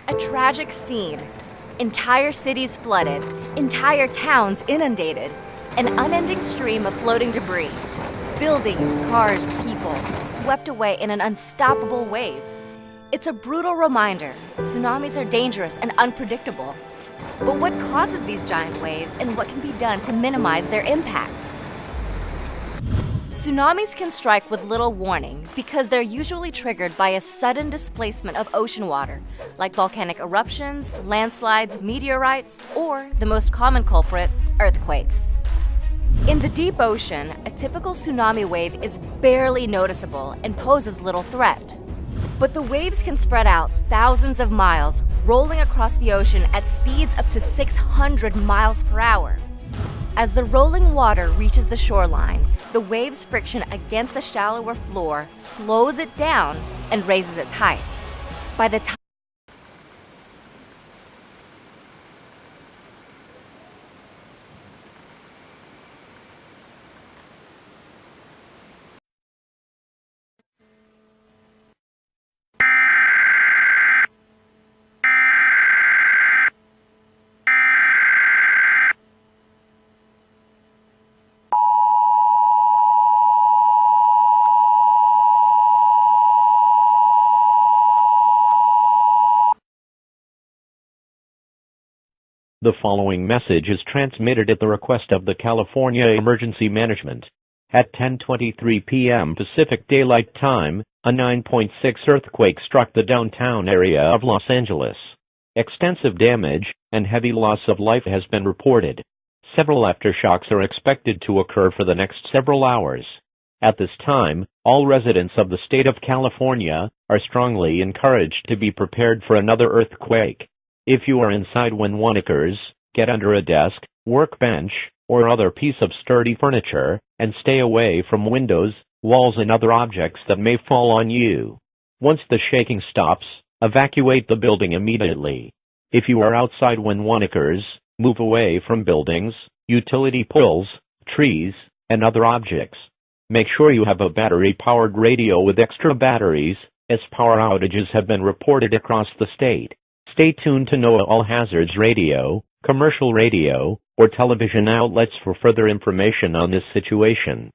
A tragic scene. Entire cities flooded, entire towns inundated, an unending stream of floating debris. Buildings, cars, people swept away in an unstoppable wave. It's a brutal reminder tsunamis are dangerous and unpredictable. But what causes these giant waves and what can be done to minimize their impact? Tsunamis can strike with little warning because they're usually triggered by a sudden displacement of ocean water, like volcanic eruptions, landslides, meteorites, or the most common culprit, earthquakes. In the deep ocean, a typical tsunami wave is barely noticeable and poses little threat. But the waves can spread out thousands of miles, rolling across the ocean at speeds up to 600 miles per hour. As the rolling water reaches the shoreline, the wave's friction against the shallower floor slows it down and raises its height. By the time The following message is transmitted at the request of the California Emergency Management. At 10:23 p.m. Pacific Daylight Time, a 9.6 earthquake struck the downtown area of Los Angeles. Extensive damage and heavy loss of life has been reported. Several aftershocks are expected to occur for the next several hours. At this time, all residents of the state of California are strongly encouraged to be prepared for another earthquake. If you are inside when one occurs, get under a desk, workbench, or other piece of sturdy furniture, and stay away from windows, walls, and other objects that may fall on you. Once the shaking stops, evacuate the building immediately. If you are outside when one occurs, move away from buildings, utility poles, trees, and other objects. Make sure you have a battery-powered radio with extra batteries, as power outages have been reported across the state. Stay tuned to NOAA All Hazards Radio, commercial radio, or television outlets for further information on this situation.